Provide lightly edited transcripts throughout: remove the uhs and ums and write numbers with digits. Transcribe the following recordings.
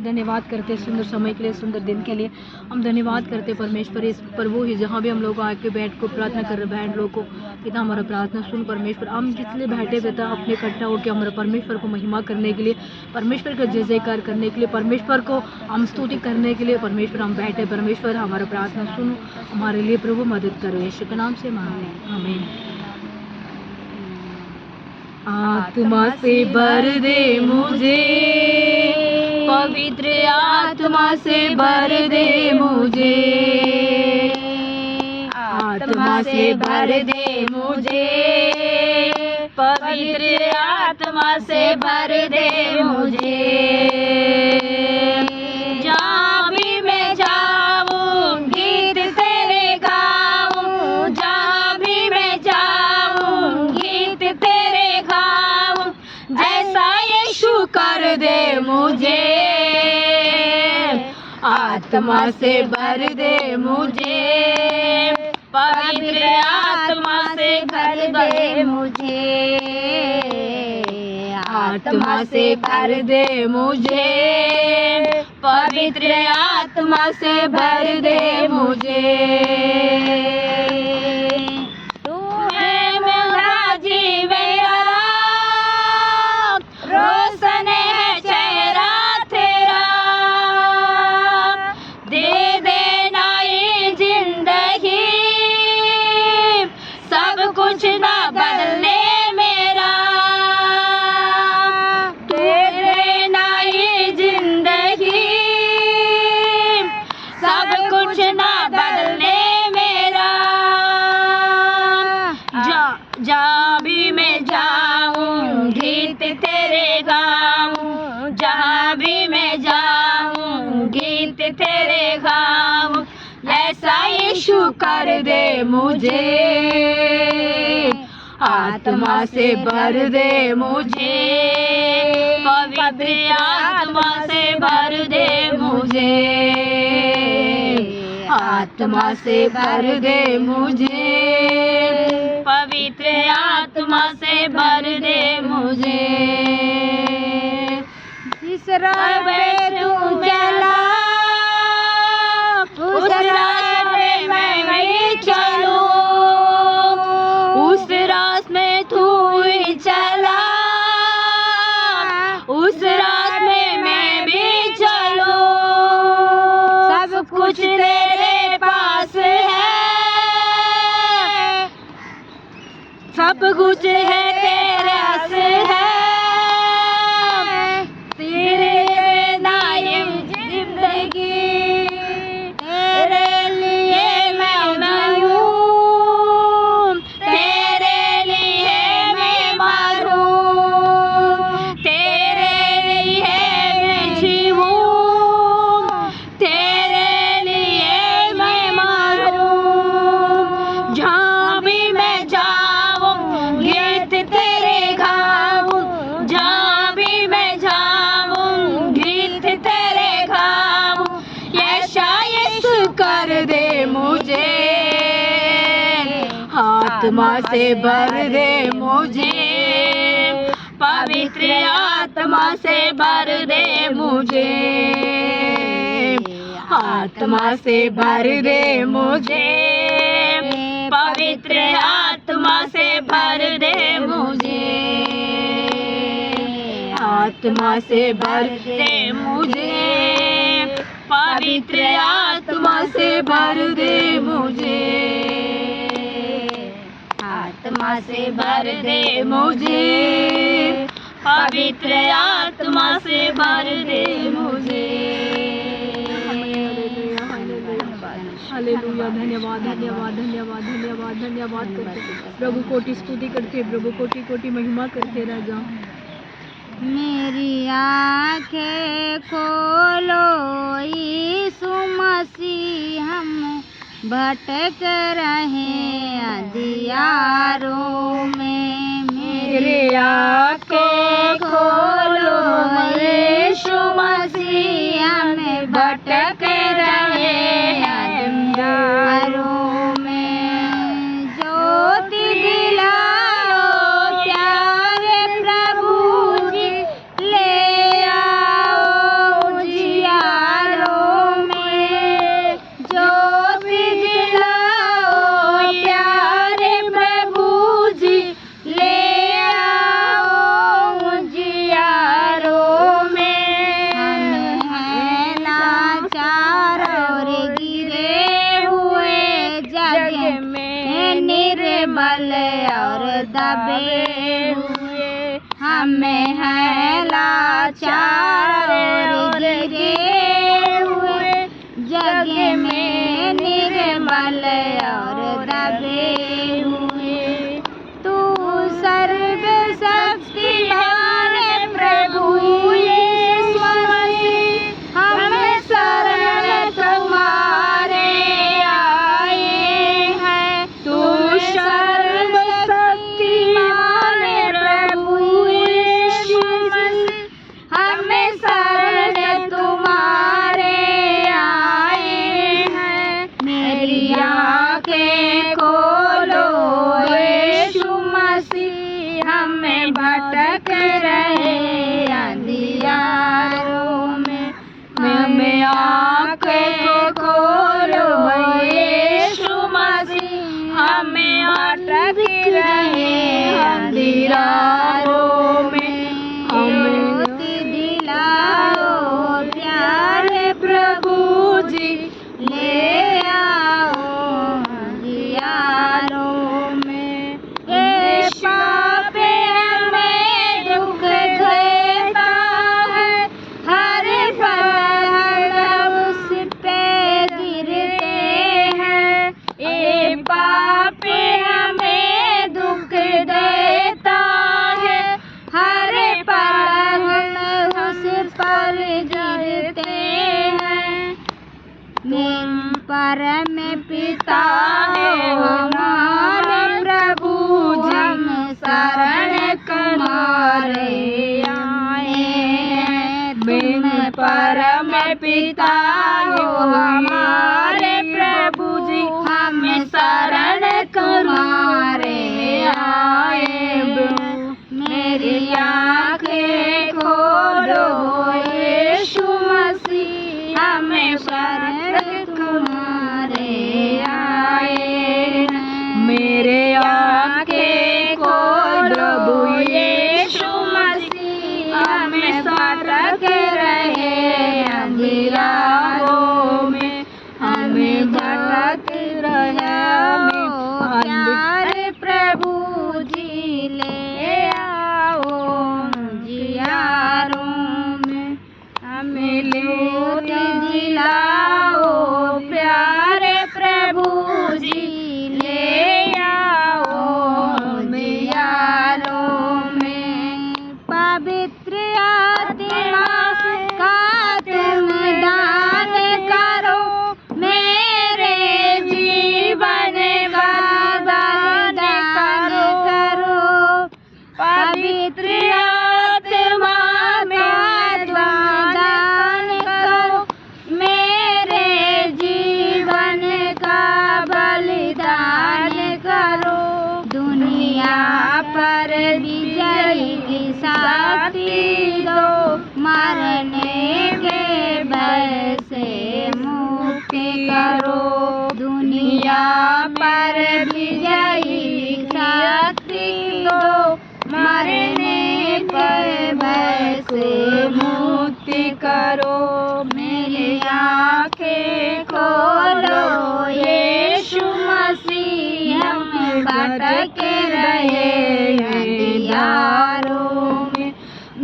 धन्यवाद करते सुंदर समय के लिए, सुंदर दिन के लिए हम धन्यवाद करते परमेश्वर। इस प्रभु ही जहाँ भी हम लोग आके बैठ को प्रार्थना कर रहे बहन लोग को, पिता हमारा प्रार्थना सुन परमेश्वर। हम किसलिए बैठे पिता अपने इकट्ठा होकर हमारे परमेश्वर को महिमा करने के लिए, परमेश्वर का जय जयकार करने के लिए, परमेश्वर को हम स्तुति करने के लिए परमेश्वर हम बैठे। परमेश्वर हमारा प्रार्थना सुनो, हमारे लिए प्रभु मदद करो, यीशु के नाम से मांगते आमीन। आत्मा से भर दे मुझे, पवित्र आत्मा से भर दे मुझे, आत्मा से भर दे मुझे, पवित्र आत्मा से भर दे मुझे। जहाँ भी मैं जाऊँ गीत तेरे गाऊँ, जहाँ भी मैं जाऊँ गीत तेरे गाऊँ, ऐसा यीशु कर दे मुझे। आत्मा से भर दे मुझे, पवित्र आत्मा से भर दे मुझे, आत्मा से भर दे मुझे, पवित्र आत्मा से भर दे मुझे। तू है मेरा जीवन, रोशन है चेहरा तेरा, दे देना ये जिंदगी, सब कुछ ना बदले मेरा, दे देना ये जिंदगी, सब कुछ ना बदले मेरा। जहाँ भी मैं जाऊँ गीत तेरे गाऊँ, जहाँ भी मैं जाऊँ गीत तेरे गाऊँ, ऐसा यीशु कर दे मुझे। आत्मा से भर दे मुझे, पवित्र आत्मा से भर दे मुझे, आत्मा से भर दे मुझे, पवित्र आत्मा से भर दे मुझे। जिस राह पे तू चला उस राह पे मैं भी चलूं, उस राह में तू ही चला, उस राह में मैं भी चलूं। सब कुछ तेरे पास है, सब कुछ है तेरे पास है, तेरे बिना ये जिंदगी, तेरे लिए मैं मरूं, तेरे लिए मैं मरूं, तेरे लिए मैं जीऊं, तेरे लिए मैं मरूं। जहाँ भी मैं जाऊँ गीत तेरे गाऊँ, जहाँ भी मैं जाऊँ गीत तेरे गाऊँ, ऐसा यीशु कर दे मुझे। आत्मा से भर दे मुझे, पवित्र आत्मा से भर दे मुझे, आत्मा से भर दे मुझे, पवित्र आत्मा से भर दे मुझे, आत्मा से भर दे मुझे, पवित्र आत्मा से भर दे मुझे, आत्मा से भर दे मुझे, पवित्र आत्मा से भर दे मुझे। हालेलुया। धन्यवाद धन्यवाद धन्यवाद धन्यवाद धन्यवाद करते प्रभु, कोटि स्तुति करते प्रभु, कोटि कोटि महिमा करते राजा। मेरी आँखें खोलो यीशु मसीह, हम भटक रहे अंधियारों में। मेरी आँखें खोलो यीशु मसीह, हम भटक रहे अंधियारों में। ज्योति दिलाओ प्यारे प्रभु जी, ले आओ जी परम पिता हो हमारे प्रभु हम शरण तुम्हारे आए हैं। तुम परम पिता हो हमारे प्रभु जी हम शरण तुम्हारे आए। मेरी आँखें खोलो यीशु मसीह हमें शरण तुम्हारे आए। मेरे आँखें खोलो यीशु मसीह हमें भटक रहे अंधियारों में हमें भटक रहे प्यारे प्रभु जी ले आओ जियारों में हमें लूट दिलाओ प्यारे प्रभु जी ले आओ जियारों में। पवित्र आत्मा का तुम दान करो मेरे जीवन का दान करो। पवित्र आत्मा में दान करो मेरे जीवन का बलिदान करो। दुनिया पर विजय की शक्ति दो मरने के भय से मुक्ति करो। दुनिया पर विजय की शक्ति दो मरने पर भय से मुक्ति करो। मेरी आँखें खोलो यीशु मसीह हम भटक रहे अंधियारों में।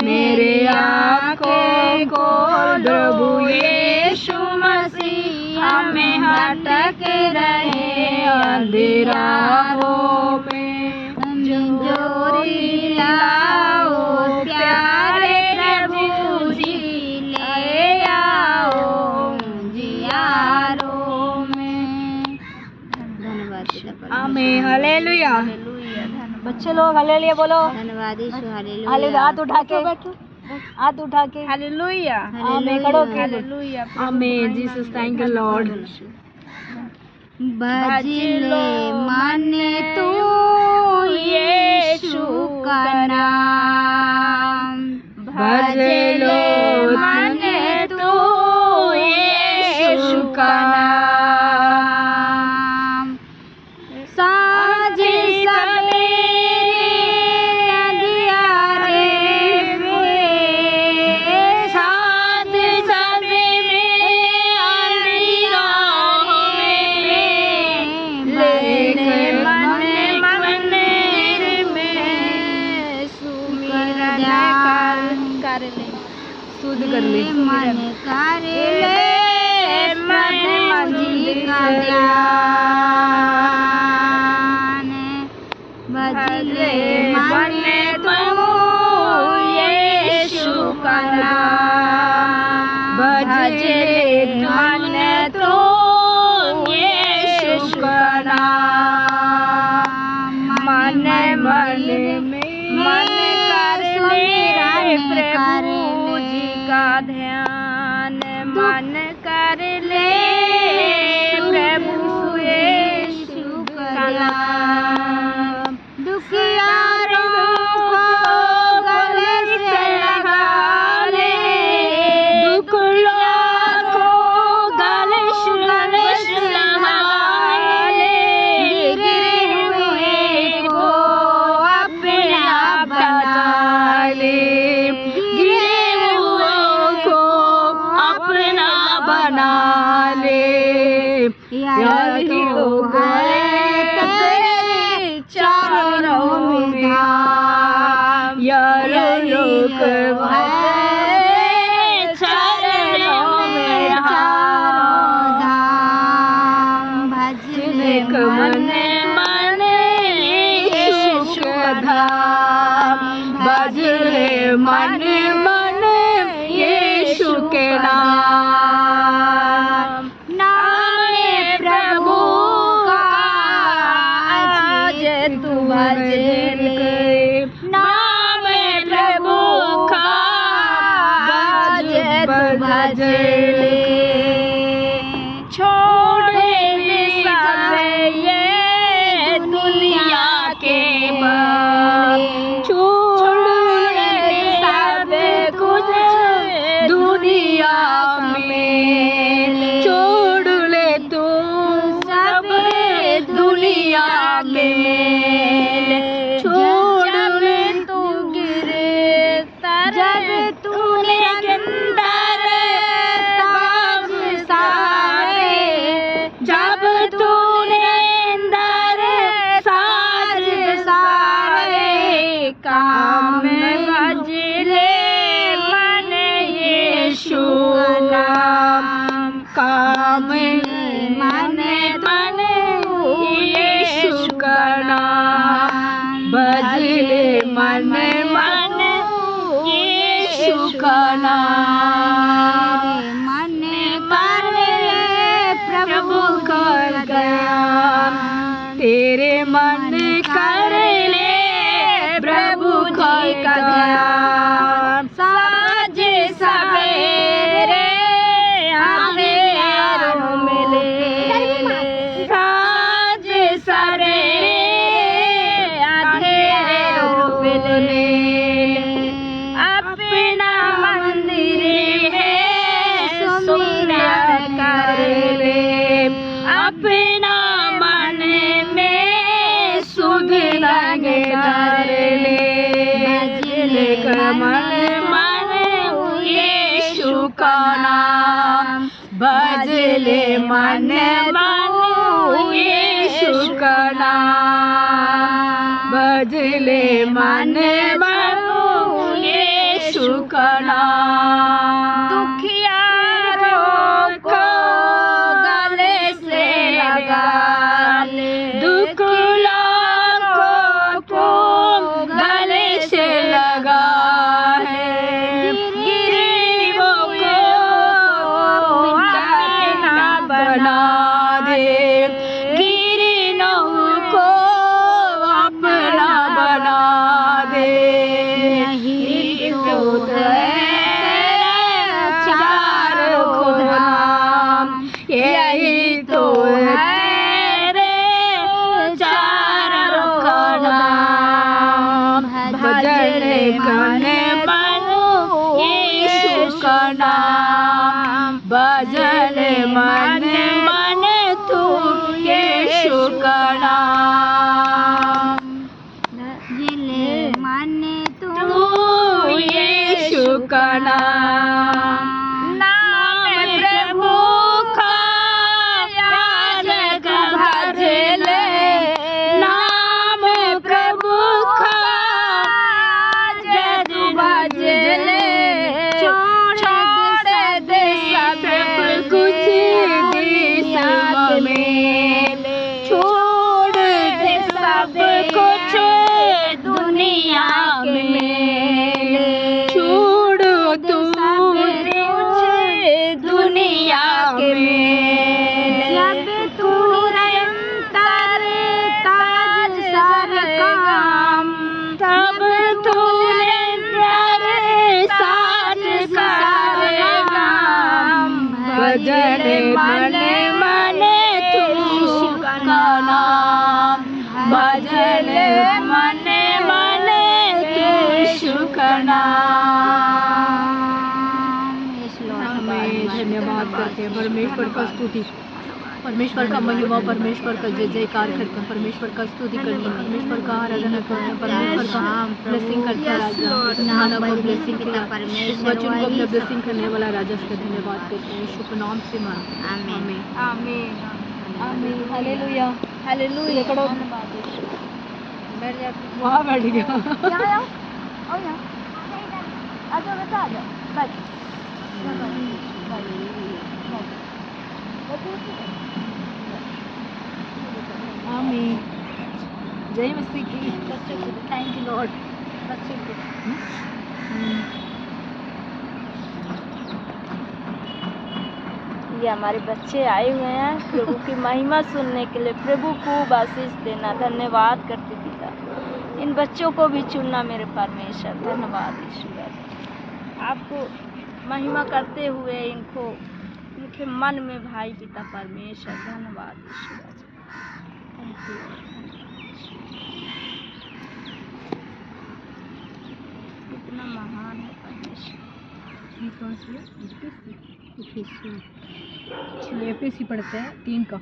मेरे आँखें खोलो यीशु मसीह हमें भटक रहे अंधियारों में। ज्योति लाओ प्यारे प्रभु जी ले आओ जियारों में। धन्यवाद। आमीन हालेलुया। बच्चे लोग हालेलुया बोलो। धन्यवाद यीशु हालेलुया। हालेलुया हाथ उठा के हालेलुया। आमीन खड़ो के आमीन जीसस थैंक यू लॉर्ड। भज ले मन तू यीशु का नाम। भज लो मन तू यीशु का नाम। साँझ सवेरे अंधियारे में साँझ सवेरे अंधियारों में लेके मन मंदिर में सुमिरन कर ले सुध कर ले मन कर ले प्रभु जी का ध्यान। भज ले मन तू यीशु का नाम। भज ले मन तू यीशु का नाम। मन कर ले प्रभु जी का ध्यान। मन कर ले प्रभु यीशु का नाम। दुखियारों को गले से लगा ले। दुखियारों को गले से लगा ले। गिरे हुए को अपना बना ले। गिरे हुए को अपना बना ले। यही लोग तेरे चरणों में धाम। यही लोग चरणों में धाम। भजने मन यीशु का धाम। भजने मन यीशु के नाम। नाम तू भजले छोड़ दे सब ये दुनिया के बल छोड़ दे सब कुछ दुनिया में छोड़ ले तू सब दुनिया में छोड़ ले तू गिरफ्तार जब तूने अंदर ताज सारे जब तूने अंदर साज सारे काम बजले मन यीशु नाम काम मन मन यीशु का नाम बजले मन मन यीशु का नाम मन मन प्रभु कर गया तेरे मन कर ले प्रभु कर गया साज सवेरे अंधेरों में ले साज सवेरे अंधेरों में ले अपना मंदिर है सुंदर कर ले अपना मन में सुध लगे कर ले भजले मन मन यीशु का नाम भजले मन मन यीशु का नाम भजले मन मन यीशु का नाम दुखियारों को गले से लगा दुख लोगों को गले से लगा है गरीबों को अपना बना दे गिरनों को अपना बना दे यही तो तेरा चार खुदाम यही तो तेरे चार खुदाम भजले मन मन यीशु का नाम भजले मन मन तू यीशु का नाम भजले मन तू यीशु का नाम नाम प्रभु का याजक भजले नाम प्रभु का याजक भजले छोड़ दे सब कुछ दिशा में छोड़ दे सब कुछ दुनिया में छोड़ो तू दुनिया में जब तू अंतर ताज सर काम तब तू अंतर साज सर काम भजले मन मन तू का नाम भजले मन मन यीशु का नाम हमें धन्यवाद करते हैं परमेश्वर का स्तुति परमेश्वर का महिमा परमेश्वर का जय जयकार करते हैं परमेश्वर का स्तुति करते हैं परमेश्वर का आराधना करते हैं परमेश्वर का ब्लेसिंग करते हैं राजा नाना को ब्लेसिंग करता है इस वचन को अपना ब्लेसिंग करने वाला राजा से धन्यवाद करते हैं यीशु के नाम से मांगते हैं आमीन आमीन आमीन हालेलुया हालेलुया करो बैठ जा वहाँ बैठ गया आ जाओ बेटा आ जाओ बैठ आमीन जय मसीह की थैंक यू लॉर्ड ये हमारे बच्चे आए हुए हैं प्रभु की महिमा सुनने के लिए प्रभु को आशीष देना धन्यवाद करते पिता इन बच्चों को भी चुनना मेरे परमेश्वर धन्यवाद ईश्वर आपको महिमा करते हुए इनको इनके मन में भाई पिता परमेश्वर धन्यवाद यीशु राजा। Thank you, कितना महान है परमेश्वर। ये कौन सी है? चलिए एपीसी पढ़ते हैं 3 का।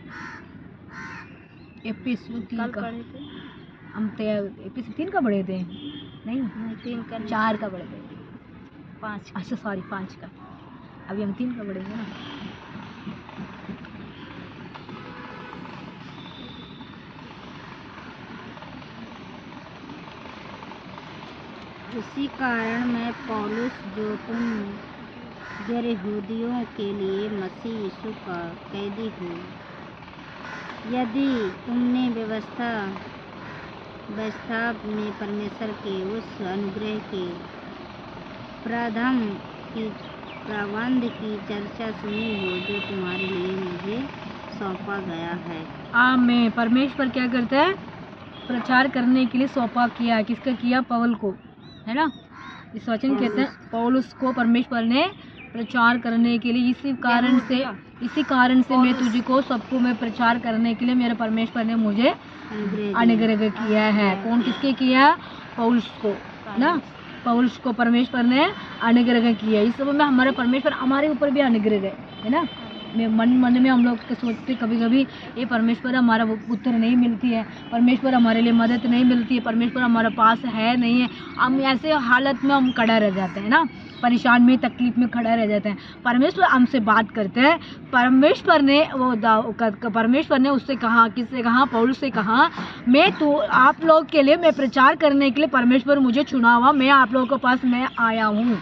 एपीसी 3 कल का पढ़े थे हम एपीसी 3 का पढ़े थे, नहीं 3 का 4 का पढ़े थे। 5 अच्छा सॉरी 5 का, अभी हम 3 का पढ़ेंगे ना। इसी कारण मैं पौलुस जो तुम यहूदियों के लिए मसीह यीशु का कैदी हूँ, यदि तुमने व्यवस्था में परमेश्वर के उस अनुग्रह के प्रबंध की चर्चा सुनी हो जो तुम्हारे लिए मुझे सौंपा गया है। आमीन। परमेश्वर क्या करता है? प्रचार करने के लिए सौंपा किया। किसका किया? पौल को, है ना। इस वचन कहते हैं पौलुस को परमेश्वर ने प्रचार करने के लिए, इसी कारण से मैं तुझको सबको मैं प्रचार करने के लिए मेरे परमेश्वर ने मुझे अनुग्रह किया है। कौन किसके किया? पौलुस को ना। पौलुस को परमेश्वर ने अनुग्रह किया। इस समय में हमारा परमेश्वर हमारे ऊपर भी अनुग्रह है ना। मन में हम लोग सोचते कभी कभी ये परमेश्वर हमारा उत्तर नहीं मिलती है, परमेश्वर हमारे लिए मदद नहीं मिलती है, परमेश्वर हमारे पास है नहीं है। हम ऐसे हालत में हम खड़ा रह जाते हैं ना, परेशान में तकलीफ में खड़ा रह जाते हैं। परमेश्वर हमसे बात करते हैं। परमेश्वर ने उससे कहा, किससे कहा? पौलुस से कहा, मैं तो आप लोग के लिए मैं प्रचार करने के लिए परमेश्वर मुझे चुना हुआ, मैं आप लोगों के पास मैं आया हूँ,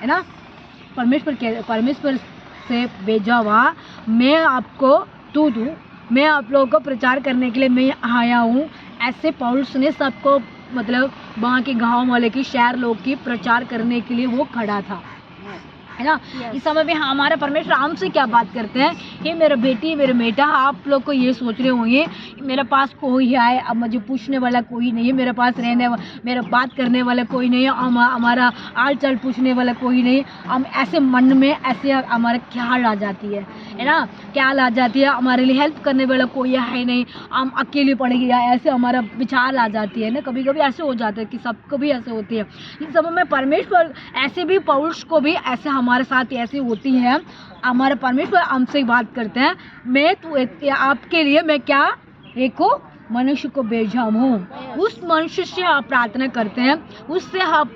है ना। परमेश्वर से भेजा हुआ मैं आपको दूत हूँ, मैं आप लोगों को प्रचार करने के लिए मैं आया हूँ। ऐसे पौलुस ने सबको मतलब वहाँ के गांव वाले की, शहर लोग की प्रचार करने के लिए वो खड़ा था, है ना। इस समय में हमारा परमेश्वर हमसे क्या बात करते हैं? हे मेरा बेटी, मेरे बेटा, आप लोग को ये सोच रहे होंगे मेरे पास कोई है, अब मुझे पूछने वाला कोई नहीं है, मेरे पास मेरा बात करने वाला कोई नहीं है, हमारा हाल चाल पूछने वाला कोई नहीं। हम ऐसे मन में ऐसे हमारे ख्याल आ जाती है ना, ख्याल आ जाती है, हमारे लिए हेल्प करने वाला कोई है नहीं, हम अकेले पड़ गया, ऐसे हमारा विचार आ जाती है ना। कभी कभी ऐसे हो जाता है कि सबको भी ऐसे होती है। इस समय में परमेश्वर ऐसे भी, पौलुस को भी ऐसे हमारे साथ ऐसी होती है। हमारे परमेश्वर हमसे बात करते हैं, मैं तो आपके लिए मैं क्या एक मनुष्य को भेजा हूँ। उस मनुष्य से आप प्रार्थना करते हैं, उससे आप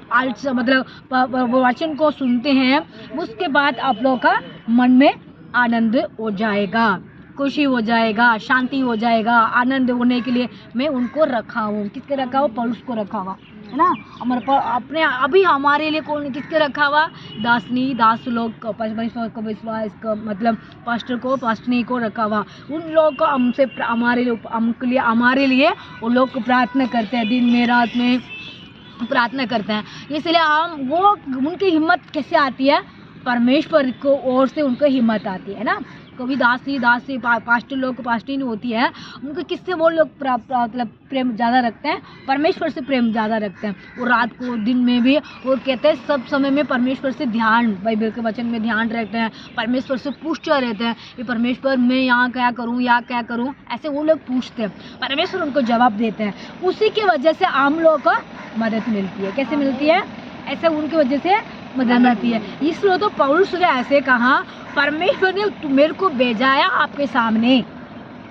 मतलब वचन को सुनते हैं, उसके बाद आप लोगों का मन में आनंद हो जाएगा, खुशी हो जाएगा, शांति हो जाएगा। आनंद होने के लिए मैं उनको रखा हूँ। किसके रखा हुआ? पौलुस को रखा हुआ, है ना। हमारे अपने अभी हमारे लिए कौन किसके रखा हुआ? दास लोग को, परमेश्वर को विश्वास को, मतलब पास्टर को, पास्टनी को रखा हुआ। उन लोगों को हमसे हमारे लिए उन लोग को प्रार्थना करते हैं, दिन में रात में प्रार्थना करते हैं। इसलिए हम वो उनकी हिम्मत कैसे आती है? परमेश्वर को ओर से उनको हिम्मत आती है ना। कभी दासी पास्टर लोग को पास्टरी नहीं होती है, उनको किससे वो लोग मतलब प्रेम ज़्यादा रखते हैं? परमेश्वर से प्रेम ज़्यादा रखते हैं। वो रात को दिन में भी वो कहते हैं सब समय में परमेश्वर से ध्यान, बाइबल के वचन में ध्यान रखते हैं, परमेश्वर से पूछते रहते हैं कि परमेश्वर मैं यहाँ क्या करूँ, यहाँ क्या करूँ, ऐसे वो लोग पूछते हैं, परमेश्वर उनको जवाब देते हैं। उसी की वजह से हम लोगों को मदद मिलती है। कैसे मिलती है? ऐसे उनकी वजह से मदद आती है। इसलिए तो पौलुस ने ऐसे कहा, परमेश्वर ने मेरे को भेजा है आपके सामने,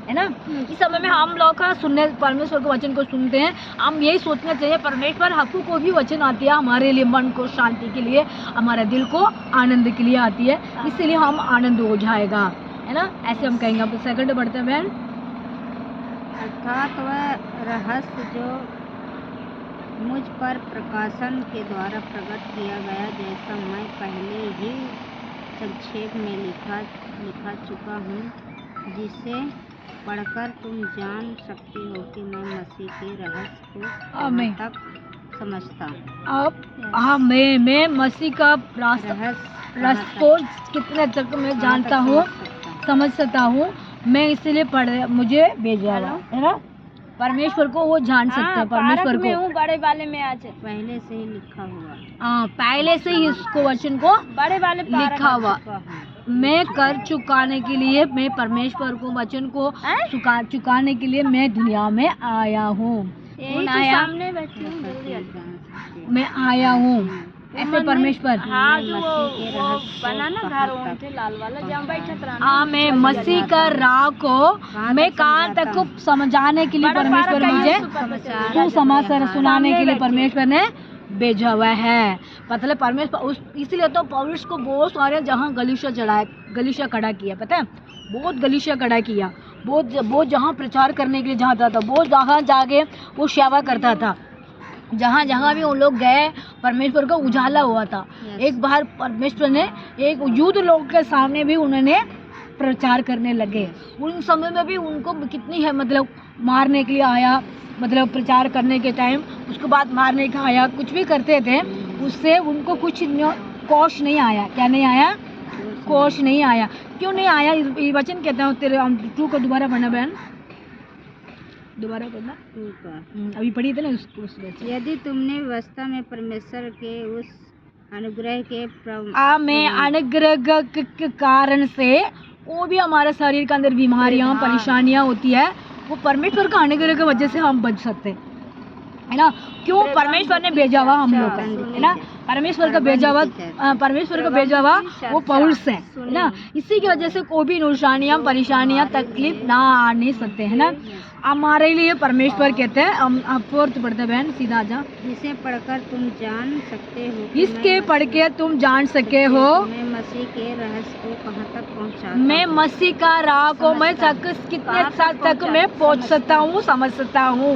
है ना। इस समय में हम लोग का सुनने, परमेश्वर के वचन को सुनते हैं, हम यही सोचना चाहिए परमेश्वर आपको कोई भी वचन आती है हमारे लिए मन को शांति के लिए, हमारे दिल को आनंद के लिए आती है, इसलिए हम आनंद हो जाएगा, है ना। ऐसे हम कहेंगे। अब सेकंड बढ़ते हैं बहन। अर्थात वह रहस्य जो मुझ पर प्रकाशन के द्वारा प्रकट किया गया, जैसा मैं पहले ही संक्षेप में लिखा चुका हूँ, जिसे पढ़कर तुम जान सकते हो कि मैं मसीह के रहस्य को कहाँ तक समझता हूँ। अब मैं मसीह का रहस्य को कितने तक मैं जानता हूँ, समझ सकता हूँ। मैं इसलिए मुझे भेजा है ना। परमेश्वर को वो जान सकते हैं, परमेश्वर में को हूँ, बड़े वाले में आज पहले से ही लिखा हुआ, हाँ पहले से ही इसको वचन को बड़े वाले पारक लिखा हुआ मैं कर चुकाने के लिए, मैं परमेश्वर को वचन को चुकाने के लिए मैं दुनिया में आया हूँ। यही तो आया? सामने बैठी हूँ, जल्दी आ जाओ। मैं आया हूँ ऐसे परमेश्वर। हाँ जो वो बना ना घर वहाँ थे लाल वाला जहाँ बैठा था हाँ मैं मसीह का राह को मैं कहाँ तक को समझाने के लिए परमेश्वर मुझे सुसमाचार सुनाने के लिए परमेश्वर ने भेजा हुआ है। मतलब परमेश्वर उस इसलिए तो पौलुस को बहुत सारे जहाँ गलीशा खड़ा किया, पता है बहुत गलीशा खड़ा किया, बहुत जहाँ प्रचार करने के लिए जाता था, बहुत जहाँ जाके वो सेवा करता था, जहाँ जहाँ भी वो लोग गए परमेश्वर का उजाला हुआ था। एक बार परमेश्वर ने एक युद्ध लोग के सामने भी उन्होंने प्रचार करने लगे, उन समय में भी उनको कितनी है मतलब मारने के लिए आया, मतलब प्रचार करने के टाइम उसके बाद मारने का आया, कुछ भी करते थे उससे उनको कुछ कोश नहीं आया। क्या नहीं आया? कोश नहीं आया। क्यों नहीं आया? ये वचन कहते हैं तेरे 2 को दोबारा पढ़ना बहन, दोबारा पढ़ना। अभी पढ़ी थे ना उसको। यदि तुमने वास्तव में परमेश्वर के उस अनुग्रह के में अनुग्रह के कारण से वो भी हमारे शरीर के अंदर बीमारियां परेशानियां होती है, वो परमेश्वर का अनुग्रह की वजह से हम बच सकते हैं, है ना। क्यों? परमेश्वर ने भेजा हुआ हम लोग, है ना। परमेश्वर का भेजा हुआ वो पौलुस है ना। इसी की वजह से कोई भी नुकसानियाँ परेशानियाँ तकलीफ ना आ नहीं सकते, है ना। हमारे लिए परमेश्वर कहते हैं, हम आप 4th पढ़ते बहन, सीधा जा। जिसे पढ़कर तुम जान सकते हो, इसके पढ़ के तुम जान सके हो मैं मसीह के रहस्य को कहाँ तक पहुँचा, मैं मसीह का राह को मैं कितने साल तक मैं पहुँच सकता हूँ, समझ सकता हूँ,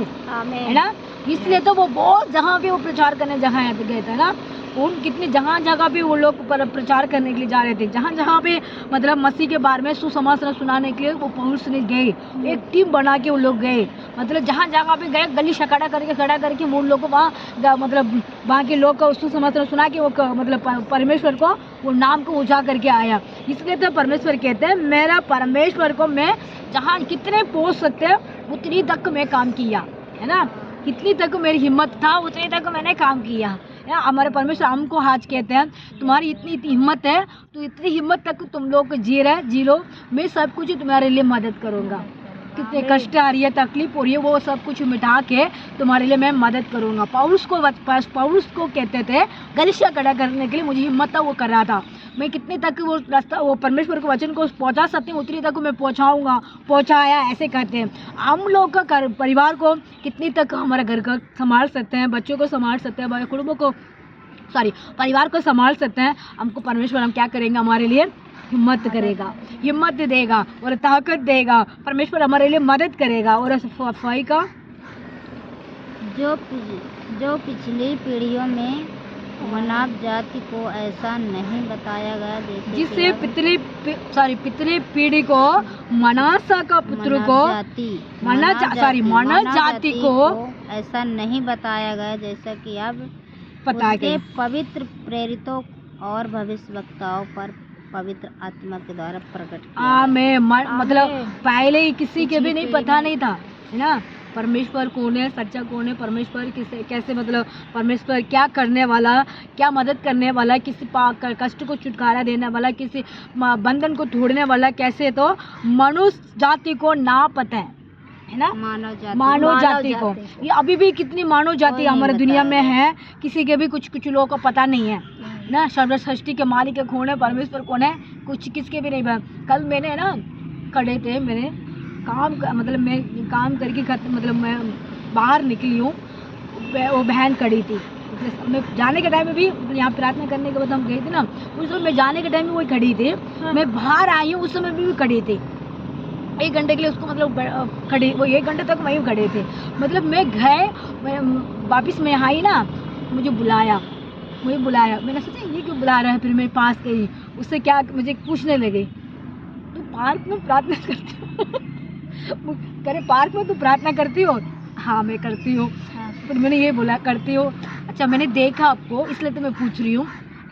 है ना। इसलिए तो वो बहुत जहाँ भी वो प्रचार करने जहाँ गए थे ना, उन कितनी जगह भी वो लोग प्रचार करने के लिए जा रहे थे, जहाँ पे मतलब मसीह के बारे में सुसमाचार सुनाने के लिए वो पौलुस ने गए, एक टीम बना के वो लोग गए, मतलब जहाँ पे गए गली खड़ा करके वो लोग को वहाँ मतलब वहाँ के लोग को सुसमाचार सुना के वो मतलब परमेश्वर को वो नाम को ऊँचा करके आया। इसलिए तो परमेश्वर कहते हैं मेरा परमेश्वर को मैं जहाँ कितने पहुँच सकते हैं उतनी तक मैं काम किया, है ना। कितनी तक मेरी हिम्मत था उतनी तक मैंने काम किया, है। हमारे परमेश्वर हमको आज कहते हैं तुम्हारी इतनी हिम्मत है तो इतनी हिम्मत तक तुम लोग जी लो, मैं सब कुछ तुम्हारे लिए मदद करूँगा। कितने कष्ट आ रही है, तकलीफ हो रही है, वो सब कुछ मिटा के तुम्हारे लिए मैं मदद करूँगा। पौलुस को कहते थे गलीशा खड़ा करने के लिए मुझे हिम्मत था, वो कर रहा था। मैं कितनी तक वो रास्ता वो परमेश्वर के वचन को पहुंचा सकती हूँ उतनी तक मैं पहुंचाया, ऐसे कहते हैं। हम लोग का परिवार को कितनी तक हमारे घर का संभाल सकते हैं, बच्चों को संभाल सकते हैं, कुटुंबों को परिवार को संभाल सकते हैं। हमको परमेश्वर हम क्या करेंगे, हमारे लिए हिम्मत करेगा, हिम्मत देगा और ताकत देगा। परमेश्वर हमारे लिए मदद करेगा। और सफाई का जो पिछली पीढ़ियों में मानव जाति को ऐसा नहीं बताया गया जिसे पिछली पीढ़ी को मनासा का पुत्र को मानव जाति को ऐसा नहीं बताया गया जैसा कि अब पता के पवित्र प्रेरितों और भविष्यवक्ताओं पर पवित्र आत्मा के द्वारा प्रकट किया। आमीन। मतलब पहले ही किसी के भी नहीं पता नहीं था, है ना, परमेश्वर कौन है, सच्चा कौन है, परमेश्वर किसे कैसे मतलब परमेश्वर क्या करने वाला, क्या मदद करने वाला, किसी कष्ट को छुटकारा देने वाला, किसी बंधन को तोड़ने वाला कैसे, तो मनुष्य जाति को ना पता है ना, मानव जाति को। ये अभी भी कितनी मानव जाति हमारे दुनिया में है, किसी के भी कुछ लोगों को पता नहीं है ना। सर्वसृष्टि के मालिक के कौन है, परमेश्वर कौन है, कुछ किसके भी नहीं। कल मैंने ना खड़े थे, मैंने मतलब मैं काम करके मतलब मैं बाहर निकली हूँ, वो बहन खड़ी थी। मैं जाने के टाइम में भी यहाँ प्रार्थना करने के बाद हम गए थे ना, उस समय मैं जाने के टाइम में वही खड़ी थी। मैं बाहर आई हूँ उस समय भी खड़ी थी, 1 घंटे के लिए उसको मतलब खड़ी, वो 1 घंटे तक वहीं खड़े थे। मतलब मैं वापस में आई ना, मुझे बुलाया, मैंने सोचा ये क्यों बुला रहा है, फिर मैं पास गई, उससे क्या मुझे पूछने लगी तो पार्क में प्रार्थना करती हो करे पार्क में तो प्रार्थना करती हो? हाँ मैं करती हूँ। फिर मैंने ये बोला करती हो, अच्छा मैंने देखा आपको इसलिए तो मैं पूछ रही हूँ,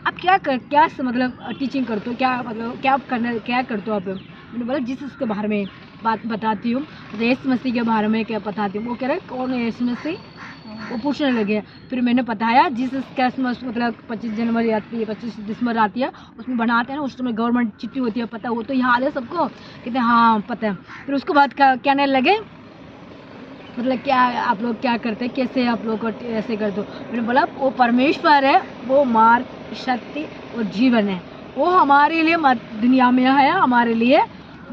आप क्या मतलब टीचिंग करते हो, क्या मतलब क्या करते हो आप? मैंने बोला जिस इसके बारे में बात बताती हूँ, यीशु मसीह के बारे में क्या बताती हूँ। वो कह रहे कौन है यीशु मसीह, वो पूछने लगे। फिर मैंने बताया जीसस क्रिसमस मतलब 25 जनवरी आती है, 25 दिसंबर आती है, उसमें बनाते हैं ना, उस समय गवर्नमेंट चिट्ठी होती है, पता वो तो याद है सबको, कहते हैं हाँ पता है। फिर उसके बाद कहने लगे मतलब क्या आप लोग क्या करते हैं, कैसे आप लोग ऐसे कर दो। मैंने बोला वो परमेश्वर है, वो मार्ग, शक्ति और जीवन है, वो हमारे लिए दुनिया में है, हमारे लिए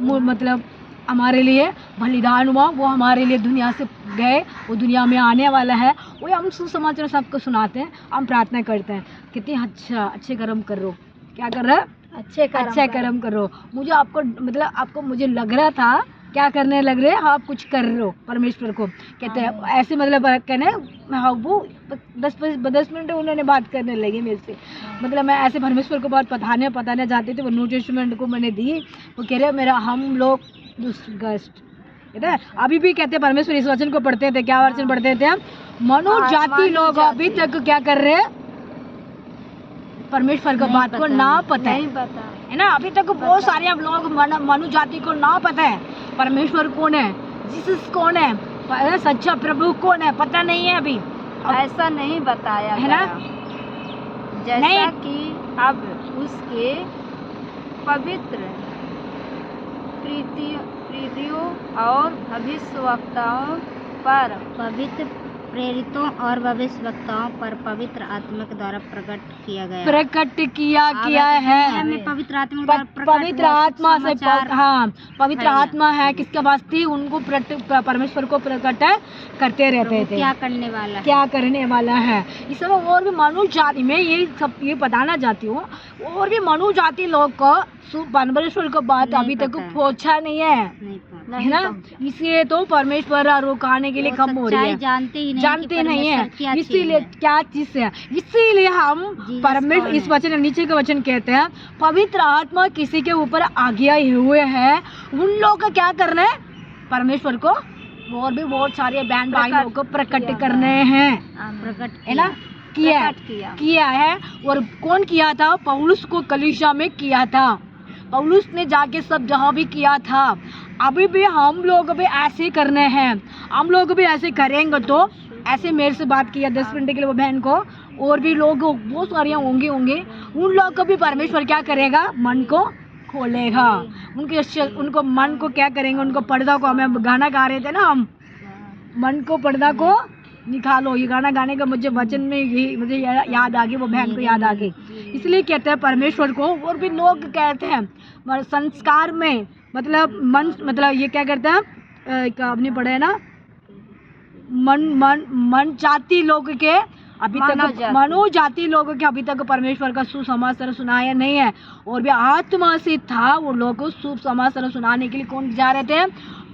मतलब हमारे लिए बलिदान हुआ, वो हमारे लिए दुनिया से गए, वो दुनिया में आने वाला है। वो हम सुसमाचार सबको सुनाते हैं, हम प्रार्थना करते हैं, कहते हैं अच्छा अच्छे कर्म करो, क्या कर रहा है, अच्छे कर्म करो। मुझे आपको मतलब आपको मुझे लग रहा था क्या करने लग रहे हैं आप, कुछ कर रहे हो परमेश्वर को, कहते हैं ऐसे मतलब कहने हाँ। वो 10 मिनट उन्होंने बात करने लगी मेरे से, मतलब मैं ऐसे परमेश्वर को बहुत बताने जाते थे। वो न्यू टेस्टामेंट को मैंने दी, वो कह रहे मेरा हम लोग कहते हैं अभी भी कहते हैं परमेश्वर इस वचन को पढ़ते थे, क्या वचन पढ़ते थे हम, मनुष्य जाति लोग अभी तक क्या कर रहे हैं, परमेश्वर की बात को ना पता है ना। अभी तक बहुत सारे हम लोग मनुष्य जाति को ना पता है परमेश्वर कौन है, जीसस कौन है, सच्चा प्रभु कौन है, पता नहीं है अभी। ऐसा नहीं बताया है ना, जैसा कि अब उसके पवित्र प्रीतियों और भविष्यवक्ताओं पर, पवित्र प्रेरितों और भविष्यवक्ताओं पर पवित्र आत्मा के द्वारा प्रकट किया है। हमें पवित्र आत्मा पवित्र आत्मा से हाँ पवित्र आत्मा है किसके पास थी, उनको परमेश्वर को प्रकट करते रहते थे क्या करने वाला है। इस समय और भी मनुष्य जाति में ये बताना चाहती हूँ, और भी मनुष्य जाति लोग को परमेश्वर को बात अभी तक पहुँचा नहीं है ना, इसलिए तो परमेश्वर रोकाने के लिए कम हो रही है, जानते नहीं है, इसीलिए क्या चीज है, इसीलिए हम परमेश्वर इस वचन नीचे के वचन कहते हैं पवित्र आत्मा किसी के ऊपर आ गया हुए है, उन लोग का क्या करना है, परमेश्वर को और भी बहुत सारे बहन भाई लोगों को प्रकट करने हैं, है ना, किया है। और कौन किया था, पौलुस को कलीसिया में किया था, पौलुस ने जाके सब जहाँ भी किया था, अभी भी हम लोग भी ऐसे करने हैं, हम लोग भी ऐसे करेंगे। तो ऐसे मेरे से बात किया 10 मिनट के लिए वो बहन को, और भी लोग बहुत सारे होंगे उन लोग को भी परमेश्वर क्या करेगा, मन को खोलेगा, उनको मन को क्या करेंगे, उनको पर्दा को, हमें गाना गा रहे थे ना हम, मन को पर्दा को निकालो, ये गाना गाने का मुझे वचन में ये मुझे याद आ गई, वो बहन को याद आ गई। इसलिए कहते हैं परमेश्वर को, और भी लोग कहते हैं संस्कार में मतलब मन मतलब ये क्या करते हैं, आपने पढ़ा है ना, मन जाति लोग के अभी तक मानव जाति लोगों के अभी तक परमेश्वर का सुसमाचार सुनाया नहीं है, और भी आत्मा से था वो लोग सुसमाचार सुनाने के लिए कौन जा रहे थे,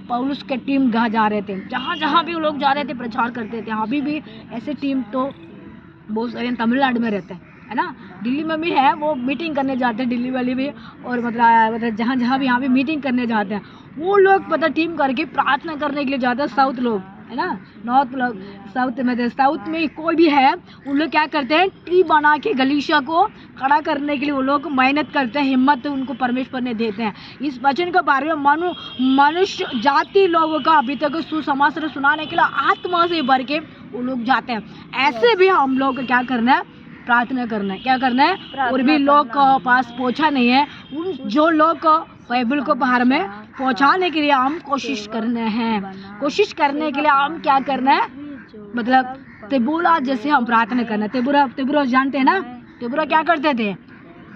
पौलुस के टीम जा रहे थे, जहाँ भी वो लोग जा रहे थे प्रचार करते थे। अभी भी ऐसे टीम तो बहुत सारे तमिलनाडु में रहते हैं, है ना, दिल्ली में भी है, वो मीटिंग करने जाते हैं दिल्ली वाले भी, और मतलब जहाँ भी यहाँ भी मीटिंग करने जाते हैं वो लोग पता टीम करके प्रार्थना करने के लिए जाते हैं। साउथ लोग है ना, नॉर्थ लोग साउथ में कोई भी है, उन लोग क्या करते हैं, टीम बना के गलीशा को खड़ा करने के लिए वो लोग मेहनत करते हैं, हिम्मत उनको परमेश्वर ने देते हैं। इस वचन के बारे में मनुष्य जाति लोगों का अभी तक सुसमाचार सुनाने के लिए आत्मा से भर के वो लोग जाते हैं। ऐसे भी हम लोग को क्या करना है, प्रार्थना करना है, क्या करना है, और भी लोग को पास पहुंचा नहीं है, उन जो लोग को बाइबल को बाहर में पहुंचाने के लिए हम कोशिश करने हैं, कोशिश करने के लिए हम क्या करना है, मतलब तिबुरा जैसे हम प्रार्थना करना है। तिबुरा जानते हैं ना, तिबुरा क्या करते थे,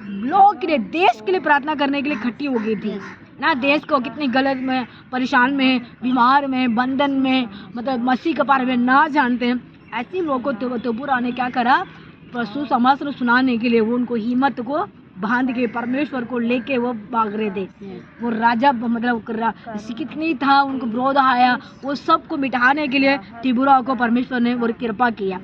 लोग के लिए देश के लिए प्रार्थना करने के लिए इकट्ठी हो गई थी ना, देश को कितनी गलत में, परेशान में, बीमार में, बंधन में, मतलब मसीह के बारे में ना जानते हैं, ऐसे लोगों को तिबुरा ने क्या करा, पशु समाचार सुनाने के लिए वो उनको हिम्मत को बांध के परमेश्वर को लेके वो भाग रहे थे। वो राजा मतलब कितनी था, उनको विरोध आया, वो सबको मिटाने के लिए तिबुरा को परमेश्वर ने वो कृपा किया।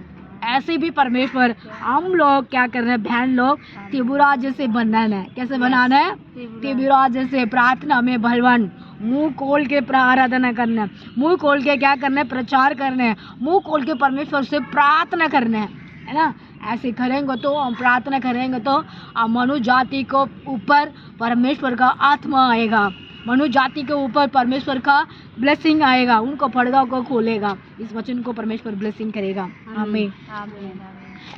ऐसे भी परमेश्वर हम लोग क्या कर रहे हैं, बहन लोग तिबुरा जैसे बनाना है, कैसे बनाना है, तिबुरा जैसे प्रार्थना में बलवान, मुंह खोल के आराधना करना है, मुंह खोल के क्या करना है, प्रचार करना है, मुंह खोल के परमेश्वर से प्रार्थना करना है ना। ऐसे करेंगे तो हम प्रार्थना करेंगे तो मनुष्य जाति को ऊपर परमेश्वर का आत्मा आएगा, मनुष्य जाति के ऊपर परमेश्वर का ब्लेसिंग आएगा, उनको पर्दा को खोलेगा, इस वचन को परमेश्वर ब्लेसिंग करेगा। आमीन।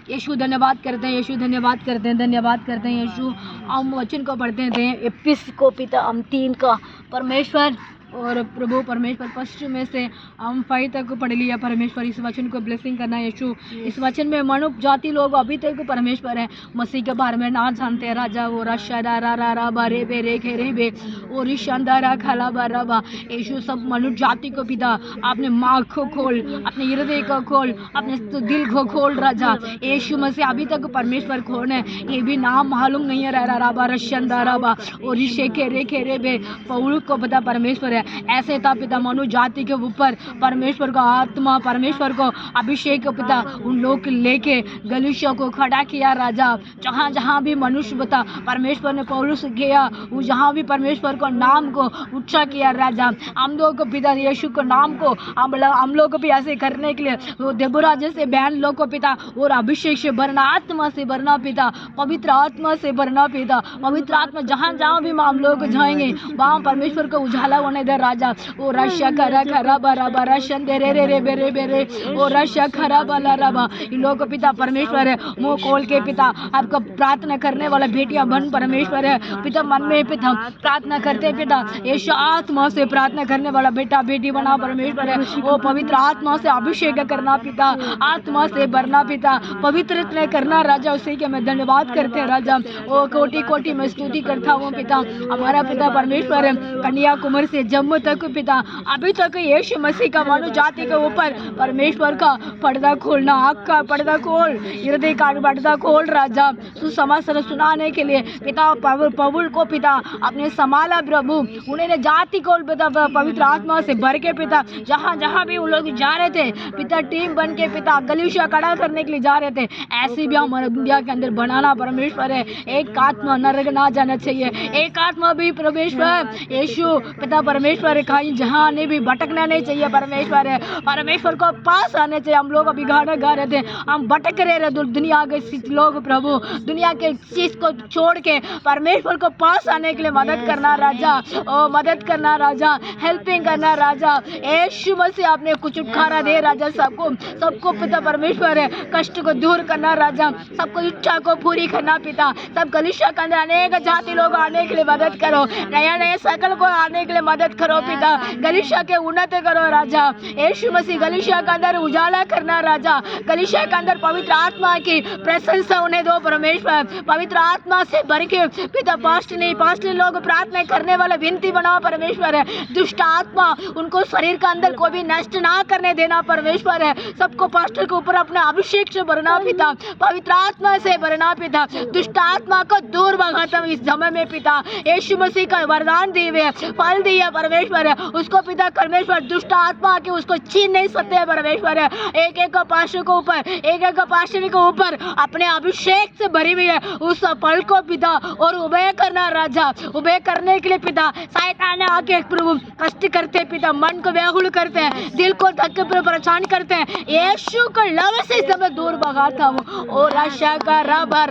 यीशु धन्यवाद करते हैं, यीशु धन्यवाद करते हैं, धन्यवाद करते हैं यीशु। हम वचन को पढ़ते हैं एपिस को पिता हम 3 का परमेश्वर और प्रभु परमेश्वर पश्चिम में से हम 5 तक पढ़ लिया। परमेश्वर इस वचन को ब्लेसिंग करना यीशु। इस वचन में मनुष्य जाति लोग अभी तक परमेश्वर है मसीह के बारे में ना जानते हैं। राजा वो रशा रा बारे बेरे खेरे बे और शानदारा खाला बारा यीशु सब मनुष्य जाति को पिता अपने माँ को खोल, अपने हृदय को खोल, अपने दिल को खोल। राजा यीशु मसीह अभी तक परमेश्वर कौन है ये भी नाम मालूम नहीं है। राबा रशंदारा बा और ऋषे खेरे बे पौल को पता परमेश्वर है। ऐसे था पिता मनुष्य जाति के ऊपर परमेश्वर का आत्मा, परमेश्वर को अभिषेक पिता उन लोग लेके गलीशिया को खड़ा किया। राजा जहाँ जहाँ भी मनुष्य बता परमेश्वर ने पौलुस किया, वो जहाँ भी परमेश्वर को नाम को ऊंचा किया। राजा हम लोग को पिता यीशु को नाम को हम लोग को भी ऐसे करने के लिए वो देबोरा जैसे बहन लोग को पिता और अभिषेक से भरना, आत्मा से भरना पिता, पवित्र आत्मा से भरना पिता, पवित्र आत्मा जहाँ जहाँ भी हम लोग जाएंगे वहाँ परमेश्वर को उजाला होने दे। राजा ओ रशा खरा खरा बरा बरा शंदे रे रे रे बेरे बेरे ओ रशा खरा बला रबा इन लोगों को पिता परमेश्वर है मुंह खोल के पिता आपका प्रार्थना करने वाला बेटियां बन परमेश्वर है पिता मन में पिता प्रार्थना करते पिता यीशु आत्मा से प्रार्थना करने वाला बेटा बेटी बना परमेश्वर है। ओ पवित्र आत्मा से अभिषेक करना पिता, आत्मा से भरना पिता, पवित्र करना। राजा उसी के मैं धन्यवाद करते हैं। राजा ओ कोटि कोटि में स्तुति करता हूँ पिता। हमारा पिता परमेश्वर है कन्याकुमारी से जम्मू तक पिता अभी तक यीशु मसीह का मानव जाति के ऊपर परमेश्वर का पर्दा खोलना, आँख का पर्दा खोल, हृदय का पर्दा खोल। राजा सुसमाचार सुनाने के लिए पिता पौल को पिता अपने संभाला प्रभु, उन्हें जाति को पिता पवित्र आत्मा से भर के पिता जहाँ जहाँ भी उन लोग जा रहे थे पिता टीम बन के पिता गलीशिया खड़ा करने के लिए जा रहे थे, ऐसे भी हमारे इंडिया के अंदर बनाना परमेश्वर है। एक आत्मा नरक ना जाना चाहिए, एक आत्मा भी परमेश्वर यीशु पिता परमेश्वर कहीं जहाँ ने भी भटकना नहीं चाहिए। परमेश्वर है परमेश्वर को पास आने चाहिए। हम लोग अभी गाना गा रहे थे, हम भटक रहे थे दुनिया के लोग प्रभु, दुनिया के चीज को छोड़ के परमेश्वर को पास आने के लिए मदद करना। राजा ओ मदद करना, राजा हेल्पिंग करना। राजा यीशु मसीह आपने कुछ छुटकारा दे। राजा सबको पिता परमेश्वर है कष्ट को दूर करना। राजा सबको इच्छा को पूरी करना पिता। सब गलीशिया के अंदर अनेक जाति लोग आने के लिए मदद करो, नया सकल को आने के लिए मदद करो पिता, गलीशिया के उन्नत करो। राजा यीशु मसीह गलीशिया के अंदर उजाला करना। राजा गलीशिया के अंदर पवित्र आत्मा की प्रशंसा उन्हें दो परमेश्वर, पवित्र आत्मा से भर के पिता पास्टर लोग प्रार्थना करने वाला विनती बनाओ परमेश्वर है। दुष्ट आत्मा उनको शरीर के अंदर कोई भी नष्ट ना करने देना परमेश्वर है। सबको पास्टर के ऊपर अपने अभिषेक से भरना पिता, पवित्र आत्मा से भरना पिता, दुष्ट आत्मा को दूर भगाता इस समय में पिता। यीशु मसीह का वरदान दिए फल दिया परमेश्वर है, उसको पिता परमेश्वर दुष्ट आत्मा के उसको छीन नहीं सकते परमेश्वर है। एक एक पास्टर को ऊपर, एक एक पास्टर के ऊपर अपने अभिषेक से भरी हुई है उस फल को पिता और उभय करना। राजा उभय करने के लिए पिता शैतान आके प्रभु कष्ट करते पिता, मन को व्याकुल करते हैं, दिल को धक्के पर परेशान करते हैं। यीशु को लव से सब दूर भगाता हूँ। और आशा का रबा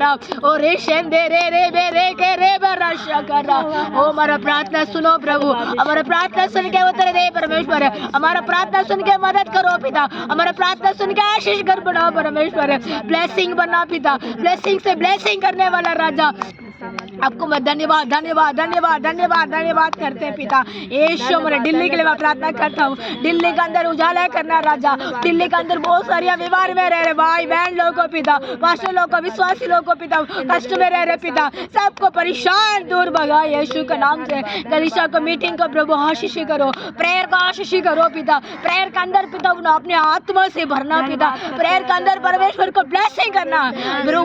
और रेशेंदे रे रे बे रे के रे बराशा कर ओ हमारा प्रार्थना सुनो प्रभु, हमारा प्रार्थना सुन के उत्तर दे परमेश्वर है। हमारा प्रार्थना सुन के मदद करो पिता, हमारा प्रार्थना सुन के आशीष कर बनाओ परमेश्वर है। ब्लेसिंग बना पिता, ब्लेसिंग से ब्लेसिंग करने वाला राजा आपको मैं धन्यवाद धन्यवाद धन्यवाद धन्यवाद धन्यवाद करते हैं पिता। यीशु मेरे दिल्ली के लिए मैं प्रार्थना करता हूँ, दिल्ली के अंदर उजाला करना। राजा दिल्ली के अंदर बहुत सारी बीमार में रह रहे भाई बहन लोगों को पिता, पास्टर लोगों को, विश्वासी लोगों को पिता, कष्ट में रह रहे पिता, सबको परेशान दूर भगा यीशु के नाम से। गलीशिया को मीटिंग को प्रभु आशीष करो, प्रेयर को आशीष करो पिता, प्रेयर के अंदर पिता अपने आत्मा से भरना पिता, प्रेयर के अंदर परमेश्वर को ब्लेसिंग करना,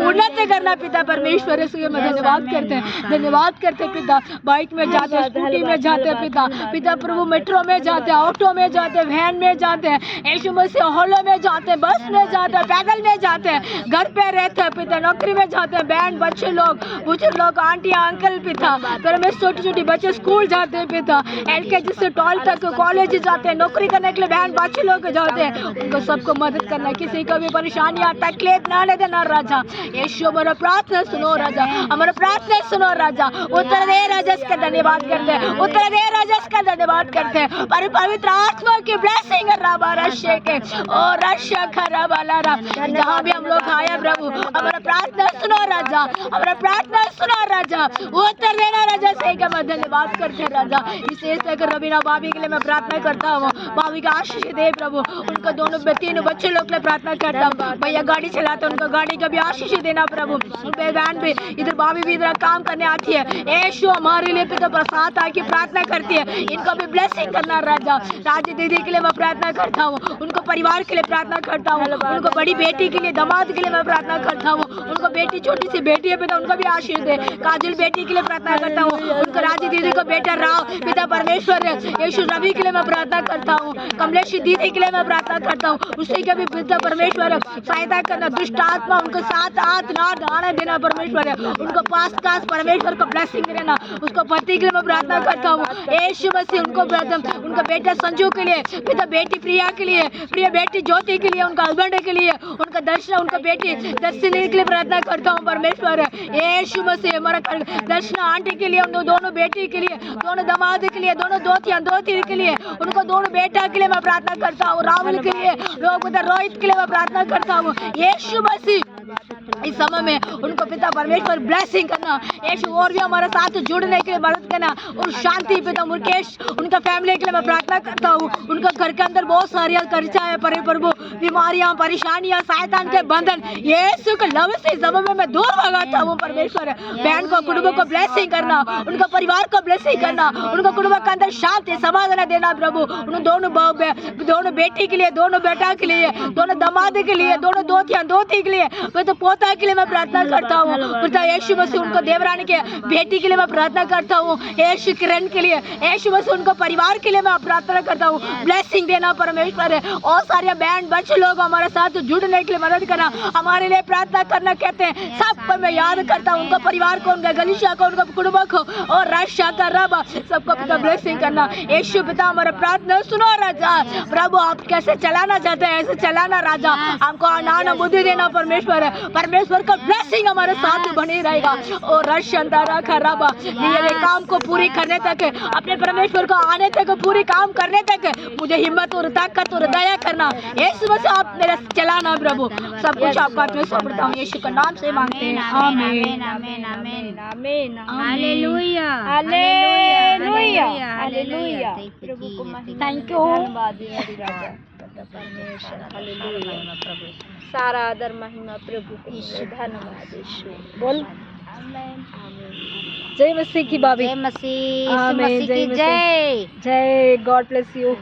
उन्नति करना पिता परमेश्वर। इसलिए मैं धन्यवाद करते हैं, धन्यवाद करते पिता। बाइक में जाते हैं, स्कूटी में जाते हैं पिता, पिता प्रभु मेट्रो में जाते हैं, ऑटो में जाते हैं, वैन में जाते हैं, यीशु मसीह हॉलो में जाते हैं, बस में जाते हैं, पैदल में जाते हैं, घर पे रहते हैं पिता, नौकरी में जाते हैं, बहन बच्चे लोग, बुजुर्ग लोग, आंटी अंकल पिता, फिर में छोटी छोटी बच्चे स्कूल जाते हैं पिता, LKG से 12 तक कॉलेज जाते हैं, नौकरी करने के लिए बहन बच्चे लोग जाते हैं, उनको सबको मदद करना, किसी को भी परेशानियां तकलीफ ना ले देना। राजा यीशु हमारा प्रार्थना सुनो, राजा हमारा प्रार्थना सुनो राजा, उत्तर दे राजा, इसका धन्यवाद करते हैं, उत्तर दे राजा, इसका धन्यवाद करते हैं। पर पवित्र आत्मा की ब्लेसिंग राबा रश्य के और रश्य खरा वाला जहाँ भी हम लोग आए प्रभु, हमारा प्रार्थना सुनो राजा, हमारा प्रार्थना सुनो राजा, उत्तर देना राजा, सही का मैं धन्यवाद करते हैं राजा। विशेष कर रवीना भाभी के लिए मैं प्रार्थना करता हूँ, भाभी का आशीष दे प्रभु, उनका दोनों तीनों बच्चे लोग के लिए प्रार्थना करता हूँ। भैया गाड़ी चलाते उनका गाड़ी का भी आशीष देना प्रभु, वैन पे इधर भाभी भी इधर काम करने आती है, यीशु हमारे लिए पिता प्रसाद आके प्रार्थना करती है, इनका भी ब्लेसिंग करना राजा। राजी दीदी के लिए मैं प्रार्थना करता हूँ, उनको परिवार के लिए प्रार्थना करता हूँ, उनको बड़ी बेटी के लिए, दामाद के लिए मैं प्रार्थना करता हूँ, उनको बेटी छोटी सी बेटी है पिता उनका भी आशीष दे। काजल बेटी के लिए प्रार्थना करता हूँ, उनको राजी दीदी को बेटा राव पिता परमेश्वर यीशु रवि के लिए मैं प्रार्थना करता हूँ, कमलेश दीदी के लिए मैं प्रार्थना करता हूँ, उसी के भी पिता परमेश्वर सहायता करना, दुष्ट आत्मा उनको साथ हाथ ना आने देना परमेश्वर, उनको पास कास परमेश्वर को ब्लेसिंग देना। उसको पति के लिए मैं प्रार्थना करता हूँ, यीशु मसीह उनको उनका बेटा संजू के लिए पिता, बेटी प्रिया के लिए, प्रिया बेटी ज्योति के लिए, उनका हस्बैंड के लिए, उनका दर्शन, उनका बेटी दर्शनी के लिए प्रार्थना करता हूँ परमेश्वर यीशु मसीह। हमारा दर्शना आंटी के लिए, उन दोनों बेटी के लिए, दोनों दामाद के लिए, दोनों दोती के लिए, उनको दोनों बेटा के लिए मैं प्रार्थना करता हूँ, राहुल के लिए, रोहित के लिए मैं प्रार्थना करता हूँ यीशु मसीह। इस समय में उनको पिता परमेश्वर ब्लेसिंग करना, यीशु और भी हमारे साथ जुड़ने के लिए मदद करना, और शांति पिता मुकेश उनका फैमिली के लिए मैं प्रार्थना करता हूँ। उनका घर के अंदर बहुत सारी खर्चा है प्रभु, बीमारियां, परेशानियां, शैतान के बंधन यीशु के लव से समय में मैं दूर भगाता हूँ परमेश्वर। बहन को, कुटुंब को ब्लेसिंग करना, उनका परिवार को ब्लेसिंग करना, उनका कुटुंब के अंदर शांति समाधान देना प्रभु। उन दोनों बेटी के लिए, दोनों बेटा के लिए, दोनों दामाद के लिए, दोनों दोती के लिए, मैं तो पोता के लिए मैं प्रार्थना करता हूँ पिता यीशु मसीह। उनको देवरानी के बेटी के लिए मैं प्रार्थना करता हूँ, यीशु किरण के लिए, यीशु मसीह उनको परिवार के लिए मैं प्रार्थना करता हूँ, ब्लेसिंग देना परमेश्वर। और सारे बहन बच्चे लोग हमारे साथ जुड़ने के लिए मदद करना, हमारे लिए प्रार्थना करना कहते हैं, सबको मैं याद करता हूँ, उनका परिवार को, उनका गलीशा को, उनका कुटुंब को और राशा का रब सबको पिता ब्लेसिंग करना। यीशु पिता हमारा प्रार्थना सुनो राजा, प्रभु आप कैसे चलाना चाहते हैं ऐसे चलाना राजा, हमको आना बुद्धि देना परमेश्वर। परमेश्वर का ब्लेसिंग हमारे साथ बनी रहेगा और रशंदारा खराबा ये काम को पूरी करने तक, अपने परमेश्वर को आने तक, पूरी काम करने तक मुझे हिम्मत और ताकत और दया करना यीशु मसीह, आप मेरा चलाना प्रभु। सब कुछ आपका मैं सौंपता हूँ, यीशु के नाम से मांगते हैं, आमीन आमीन आमीन आमीन हालेलुया हालेलुया हालेलुया। प्रभु को महिमा, थैंक यू, धन्यवाद मेरी राजा परमेश्वर, हालेलुया। सारा आदर महिमा प्रभु को, धन्यवाद यीशु। बोल जय मसीह की भाभी, जय मसीह, आमीन, मसीह की जय जय। जय, गॉड ब्लेस यू।